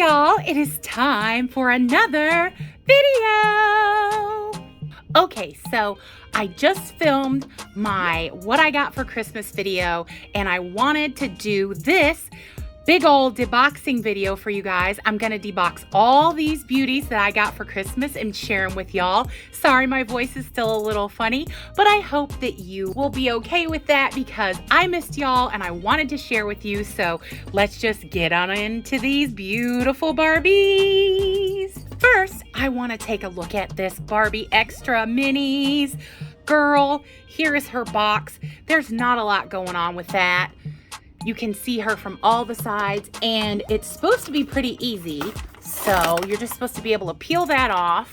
y'all, it is time for another video. Okay, so I just filmed my what I got for Christmas video, and I wanted to do this big old deboxing video for you guys. I'm gonna debox all these beauties that I got for Christmas and share them with y'all. Sorry, my voice is still a little funny, but I hope that you will be okay with that because I missed y'all and I wanted to share with you. So let's just get on into these beautiful Barbies. First, I wanna take a look at this Barbie Extra Minis. Girl, here is her box. There's not a lot going on with that. You can see her from all the sides, and it's supposed to be pretty easy. So you're just supposed to be able to peel that off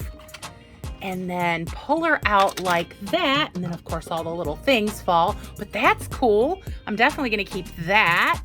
and then pull her out like that. And then of course all the little things fall, but that's cool. I'm definitely gonna keep that.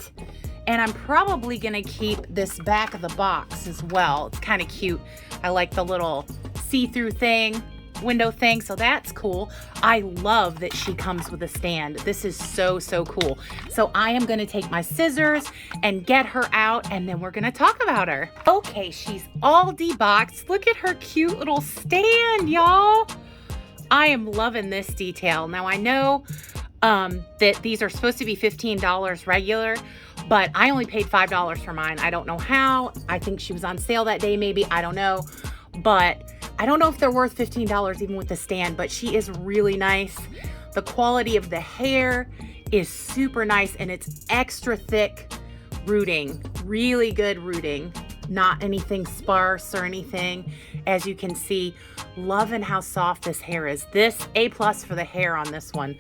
And I'm probably gonna keep this back of the box as well. It's kind of cute. I like the little see-through thing, window thing, so that's cool. I love that she comes with a stand. This is so cool. So I am gonna take my scissors and get her out, and then we're gonna talk about her. Okay, she's all deboxed. Look at her cute little stand, y'all. I am loving this detail. Now I know that these are supposed to be $15 regular, but I only paid $5 for mine. I don't know how. I think she was on sale that day, maybe, I don't know. But I don't know if they're worth $15 even with the stand, but she is really nice. The quality of the hair is super nice, and it's extra thick rooting, really good rooting, not anything sparse or anything. As you can see, loving how soft this hair is. This A+ for the hair on this one.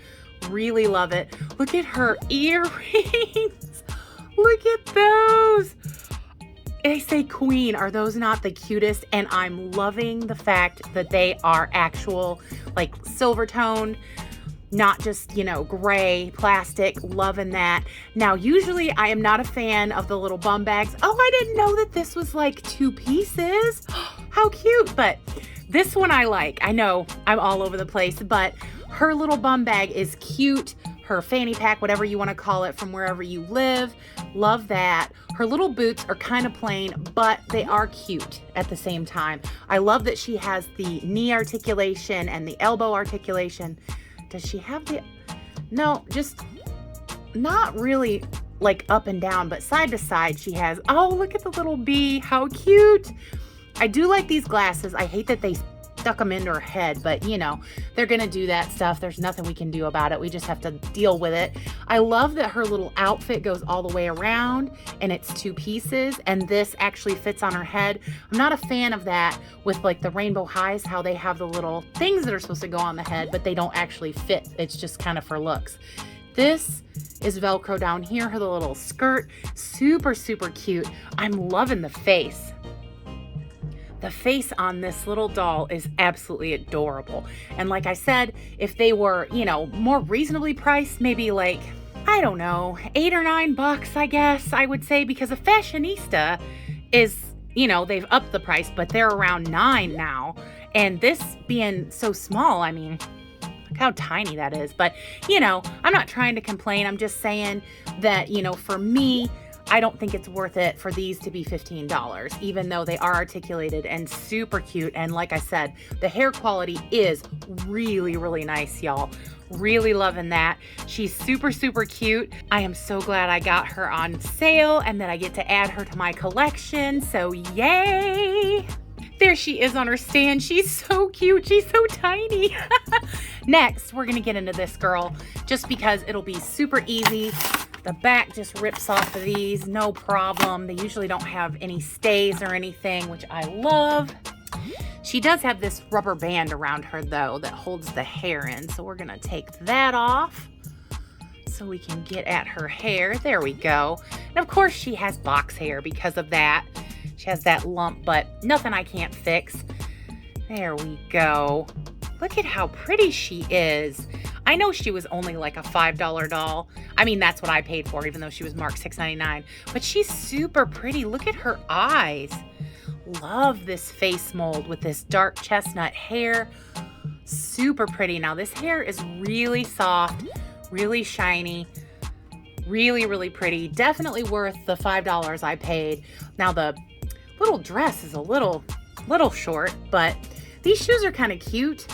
Really love it. Look at her earrings. Look at those. I say queen, are those not the cutest? And I'm loving the fact that they are actual, like, silver toned, not just, you know, gray plastic. Loving that. Now, usually I am not a fan of the little bum bags. Oh, I didn't know that this was like 2 pieces. How cute. But this one I like. I know I'm all over the place, but her little bum bag is cute. Her fanny pack, whatever you want to call it, from wherever you live. Love that. Her little boots are kind of plain, but they are cute at the same time. I love that she has the knee articulation and the elbow articulation. Does she have the... No, just not really like up and down, but side to side she has... Oh, look at the little bee. How cute. I do like these glasses. I hate that they stuck them into her head, but you know, they're gonna do that stuff. There's nothing we can do about it. We just have to deal with it. I love that her little outfit goes all the way around and it's 2 pieces, and this actually fits on her head. I'm not a fan of that with like the rainbow highs, how they have the little things that are supposed to go on the head, but they don't actually fit. It's just kind of for looks. This is Velcro down here, her little skirt, super cute. I'm loving the face. The face on this little doll is absolutely adorable. And like I said, if they were, you know, more reasonably priced, maybe like, I don't know, $8 or $9, I guess I would say, because a Fashionista is, you know, they've upped the price, but they're around $9 now. And this being so small, I mean, look how tiny that is. But, you know, I'm not trying to complain. I'm just saying that, you know, for me, I don't think it's worth it for these to be $15, even though they are articulated and super cute. And like I said, the hair quality is really nice, y'all. Really loving that. She's super cute. I am so glad I got her on sale and that I get to add her to my collection. So yay! There she is on her stand. She's so cute. She's so tiny. Next, we're gonna get into this girl just because it'll be super easy. The back just rips off of these, no problem. They usually don't have any stays or anything, which I love. She does have this rubber band around her though that holds the hair in. So we're gonna take that off so we can get at her hair. There we go. And of course she has box hair because of that. She has that lump, but nothing I can't fix. There we go. Look at how pretty she is. I know she was only like a $5 doll. I mean, that's what I paid for, even though she was marked $6.99. But she's super pretty. Look at her eyes. Love this face mold with this dark chestnut hair. Super pretty. Now, this hair is really soft, really shiny, really pretty. Definitely worth the $5 I paid. Now, the little dress is a little short, but these shoes are kind of cute.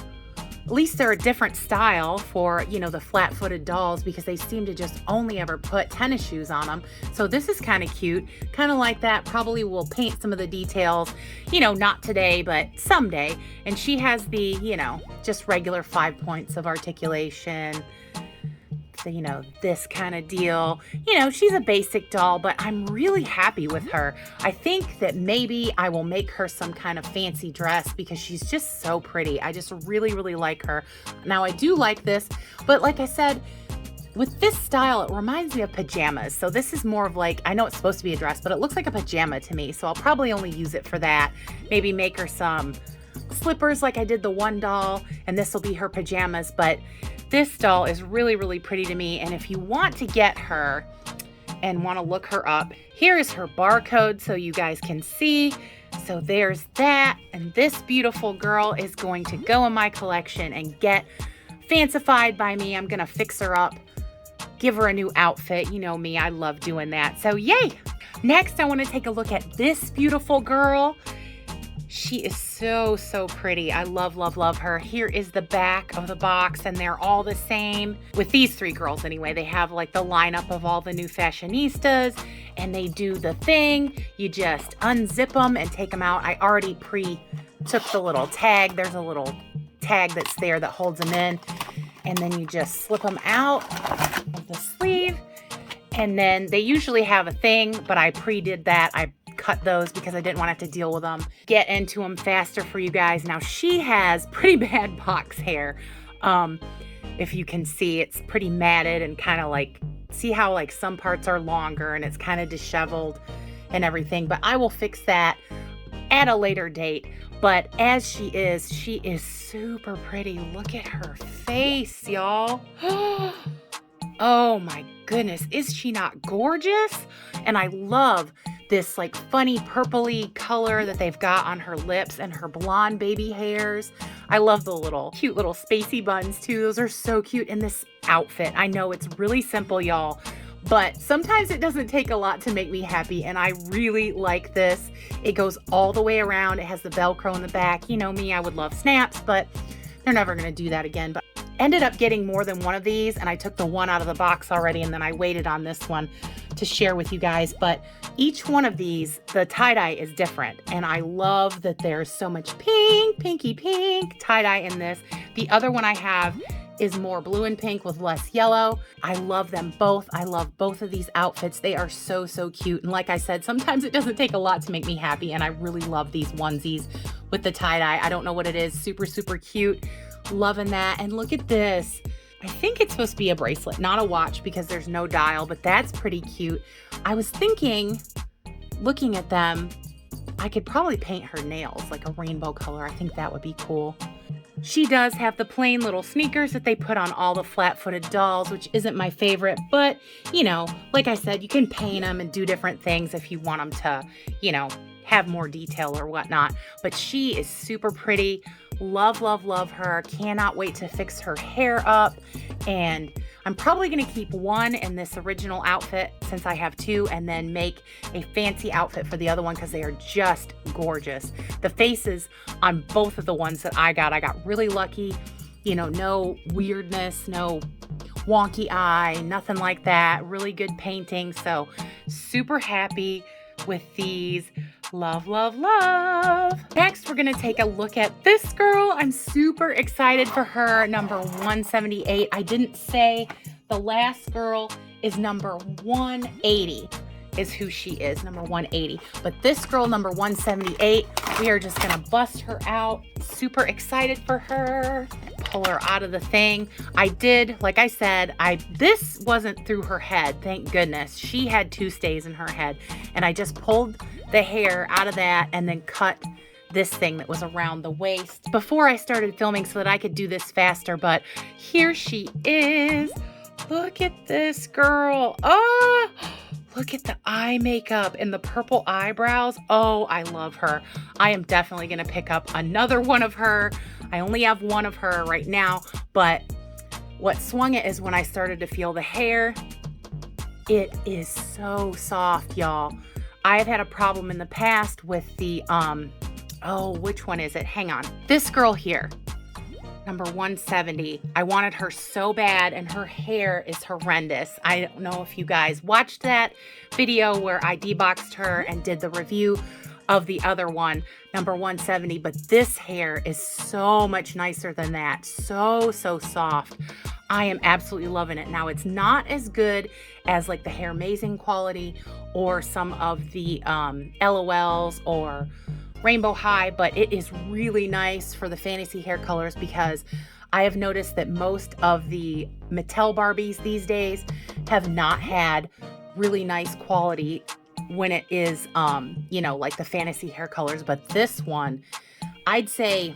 At least they're a different style for, you know, the flat-footed dolls, because they seem to just only ever put tennis shoes on them. So this is kind of cute, kind of like that. Probably will paint some of the details, you know, not today, but someday. And she has the, you know, just regular 5 points of articulation. So, you know, this kind of deal. You know, she's a basic doll, but I'm really happy with her. I think that maybe I will make her some kind of fancy dress because she's just so pretty. I just really, really like her. Now, I do like this, but like I said, with this style, it reminds me of pajamas. So this is more of like, I know it's supposed to be a dress, but it looks like a pajama to me. So I'll probably only use it for that. Maybe make her some slippers like I did the one doll, and this will be her pajamas. But this doll is really, really pretty to me. And if you want to get her and want to look her up, here is her barcode so you guys can see. So there's that. And this beautiful girl is going to go in my collection and get fancified by me. I'm going to fix her up, give her a new outfit. You know me, I love doing that. So yay. Next, I want to take a look at this beautiful girl. She is so, so pretty. I love, love, love her. Here is the back of the box, and they're all the same. With these three girls anyway, they have like the lineup of all the new fashionistas, and they do the thing. You just unzip them and take them out. I already took the little tag. There's a little tag that's there that holds them in. And then you just slip them out of the sleeve. And then they usually have a thing, but I pre-did that. I cut those because I didn't want to have to deal with them. Get into them faster for you guys. Now she has pretty bad box hair. If you can see, it's pretty matted and kind of like, see how like some parts are longer and it's kind of disheveled and everything. But I will fix that at a later date. But as she is super pretty. Look at her face, y'all. Oh my goodness, is she not gorgeous? And I love this like funny purpley color that they've got on her lips and her blonde baby hairs. I love the little cute little spacey buns too. Those are so cute in this outfit. I know it's really simple, y'all, but sometimes it doesn't take a lot to make me happy, and I really like this. It goes all the way around. It has the Velcro in the back. You know me, I would love snaps, but they're never gonna do that again. But ended up getting more than one of these, and I took the one out of the box already, and then I waited on this one to share with you guys. But each one of these, the tie-dye is different, and I love that there's so much pink, pinky pink tie-dye in this. The other one I have is more blue and pink with less yellow. I love them both. I love both of these outfits. They are so, so cute. And like I said, sometimes it doesn't take a lot to make me happy, and I really love these onesies with the tie-dye. I don't know what it is. Super, super cute. Loving that. And look at this. I think it's supposed to be a bracelet, not a watch, because there's no dial, but that's pretty cute. I was thinking, looking at them, I could probably paint her nails like a rainbow color. I think that would be cool. She does have the plain little sneakers that they put on all the flat-footed dolls, which isn't my favorite, but, you know, like I said, you can paint them and do different things if you want them to, you know, have more detail or whatnot. But she is super pretty. Love, love, love her. Cannot wait to fix her hair up. And I'm probably going to keep one in this original outfit since I have two, and then make a fancy outfit for the other one because they are just gorgeous. The faces on both of the ones that I got really lucky. You know, no weirdness, no wonky eye, nothing like that. Really good painting. So super happy with these. Love, love, love. Next, we're gonna take a look at this girl. I'm super excited for her, number 178. I didn't say the last girl is number 180 is who she is, number 180. But this girl, number 178, we are just gonna bust her out. Super excited for her. Pull her out of the thing. I did, like I said, this wasn't through her head, thank goodness. She had two stays in her head, and I just pulled the hair out of that and then cut this thing that was around the waist before I started filming so that I could do this faster. But here she is. Look at this girl. Oh, look at the eye makeup and the purple eyebrows. Oh, I love her. I am definitely going to pick up another one of her. I only have one of her right now, but what swung it is when I started to feel the hair. It is so soft, y'all. I've had a problem in the past with the, oh, which one is it? Hang on. This girl here, number 170. I wanted her so bad, and her hair is horrendous. I don't know if you guys watched that video where I deboxed her and did the review of the other one, number 170, but this hair is so much nicer than that. So soft. I am absolutely loving it. Now, it's not as good as like the Hair Amazing quality or some of the LOLs or Rainbow High, but it is really nice for the fantasy hair colors, because I have noticed that most of the Mattel Barbies these days have not had really nice quality when it is, you know, like the fantasy hair colors. But this one, I'd say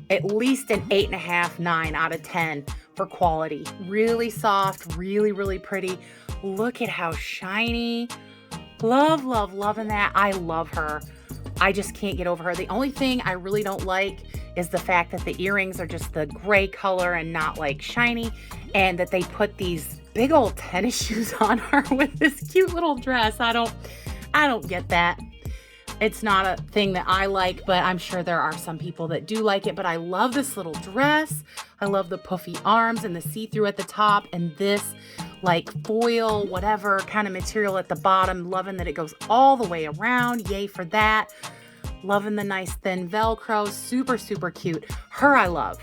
at least an 8.5, 9 out of 10 for quality. Really soft, really pretty. Look at how shiny. Loving that. I love her. I just can't get over her. The only thing I really don't like is the fact that the earrings are just the gray color and not like shiny, and that they put these big old tennis shoes on her with this cute little dress. I don't get that. It's not a thing that I like, but I'm sure there are some people that do like it. But I love this little dress. I love the puffy arms and the see-through at the top, and this like foil, whatever kind of material at the bottom. Loving that it goes all the way around. Yay for that. Loving the nice thin Velcro. Super cute. Her I love.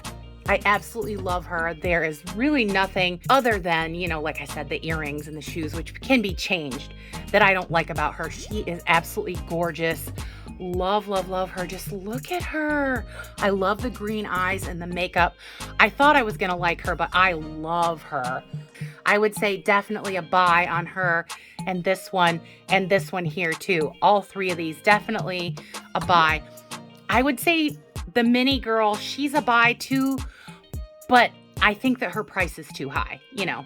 I absolutely love her. There is really nothing other than, you know, like I said, the earrings and the shoes, which can be changed, that I don't like about her. She is absolutely gorgeous. Love her. Just look at her. I love the green eyes and the makeup. I thought I was going to like her, but I love her. I would say definitely a buy on her, and this one here too. All three of these, definitely a buy. I would say the mini girl, she's a buy too, but I think that her price is too high, you know,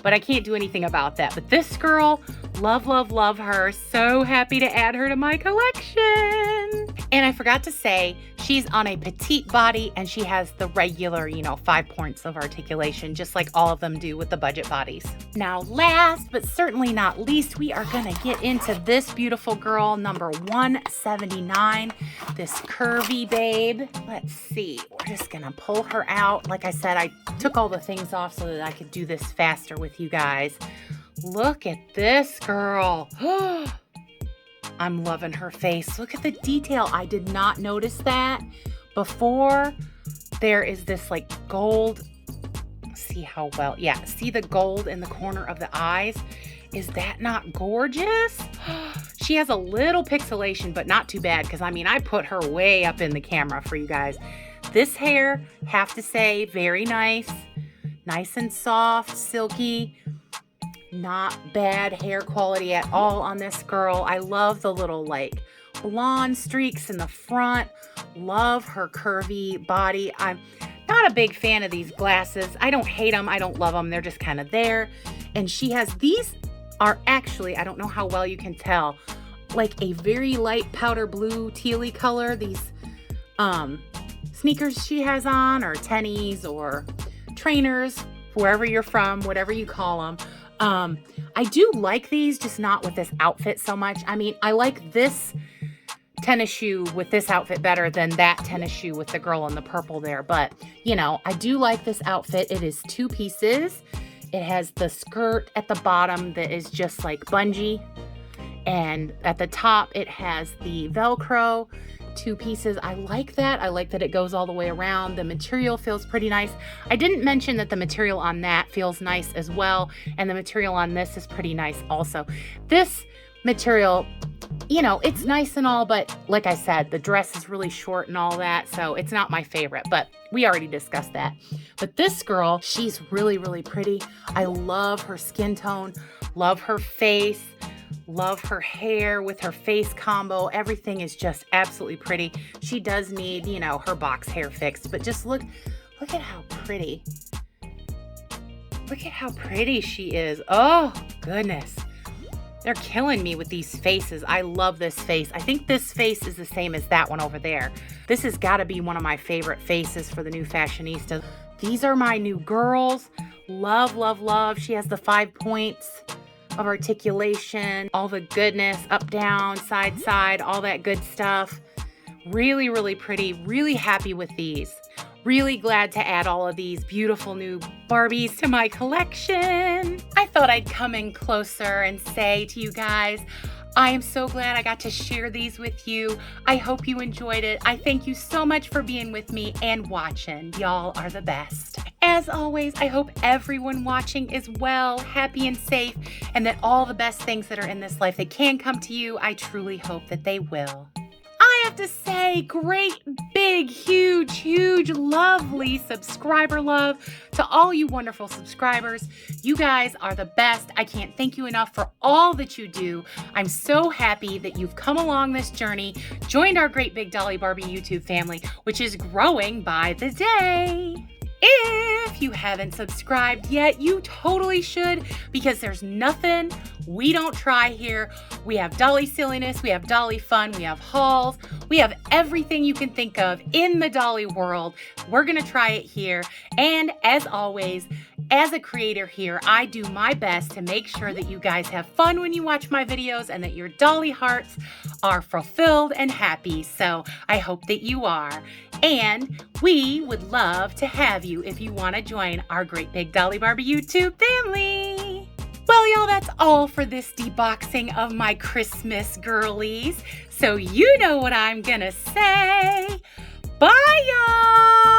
but I can't do anything about that. But this girl, love her. So happy to add her to my collection. And I forgot to say, she's on a petite body, and she has the regular, you know, 5 points of articulation, just like all of them do with the budget bodies. Now, last but certainly not least, we are gonna get into this beautiful girl, number 179, this curvy babe. Let's see, we're just gonna pull her out. Like I said, I took all the things off so that I could do this faster with you guys. Look at this girl. I'm loving her face. Look at the detail. I did not notice that before. There is this like gold. See how well, yeah, see the gold in the corner of the eyes? Is that not gorgeous? She has a little pixelation, but not too bad, because I mean, I put her way up in the camera for you guys. This hair, have to say, very nice. Nice and soft, silky. Not bad hair quality at all on this girl. I love the little like blonde streaks in the front. Love her curvy body. I'm not a big fan of these glasses. I don't hate them. I don't love them. They're just kind of there. And she has, these are actually, I don't know how well you can tell, like a very light powder blue tealy color. These sneakers she has on, or tennies or trainers, wherever you're from, whatever you call them. I do like these, just not with this outfit so much. I mean, I like this tennis shoe with this outfit better than that tennis shoe with the girl in the purple there. But, you know, I do like this outfit. It is 2 pieces. It has the skirt at the bottom that is just like bungee. And at the top, it has the Velcro. 2 pieces. I like that. I like that it goes all the way around. The material feels pretty nice. I didn't mention that the material on that feels nice as well, and the material on this is pretty nice also. This material, you know, it's nice and all, but like I said, the dress is really short and all that, so it's not my favorite, but we already discussed that. But this girl, she's really pretty. I love her skin tone, love her face, love her hair with her face combo. Everything is just absolutely pretty. She does need, you know, her box hair fixed, but just look at how pretty. Look at how pretty she is. Oh, goodness. They're killing me with these faces. I love this face. I think this face is the same as that one over there. This has got to be one of my favorite faces for the new Fashionista. These are my new girls. Love. She has the 5 points. of articulation, all the goodness, up, down, side, side, all that good stuff. Really, really pretty. Really happy with these. Really glad to add all of these beautiful new Barbies to my collection. I thought I'd come in closer and say to you guys, I am so glad I got to share these with you. I hope you enjoyed it. I thank you so much for being with me and watching. Y'all are the best. As always, I hope everyone watching is well, happy, and safe, and that all the best things that are in this life that can come to you, I truly hope that they will. I have to say, great, big, huge, lovely subscriber love to all you wonderful subscribers. You guys are the best. I can't thank you enough for all that you do. I'm so happy that you've come along this journey, joined our great big Dolly Barbie YouTube family, which is growing by the day. If you haven't subscribed yet, you totally should, because there's nothing we don't try here. We have Dolly silliness, we have Dolly fun, we have hauls, we have everything you can think of in the Dolly world. We're gonna try it here. And as always, as a creator here, I do my best to make sure that you guys have fun when you watch my videos and that your Dolly hearts are fulfilled and happy. So I hope that you are. And we would love to have you if you want to join our great big Dolly Barbie YouTube family. Well, y'all, that's all for this deboxing of my Christmas girlies. So you know what I'm gonna say. Bye, y'all!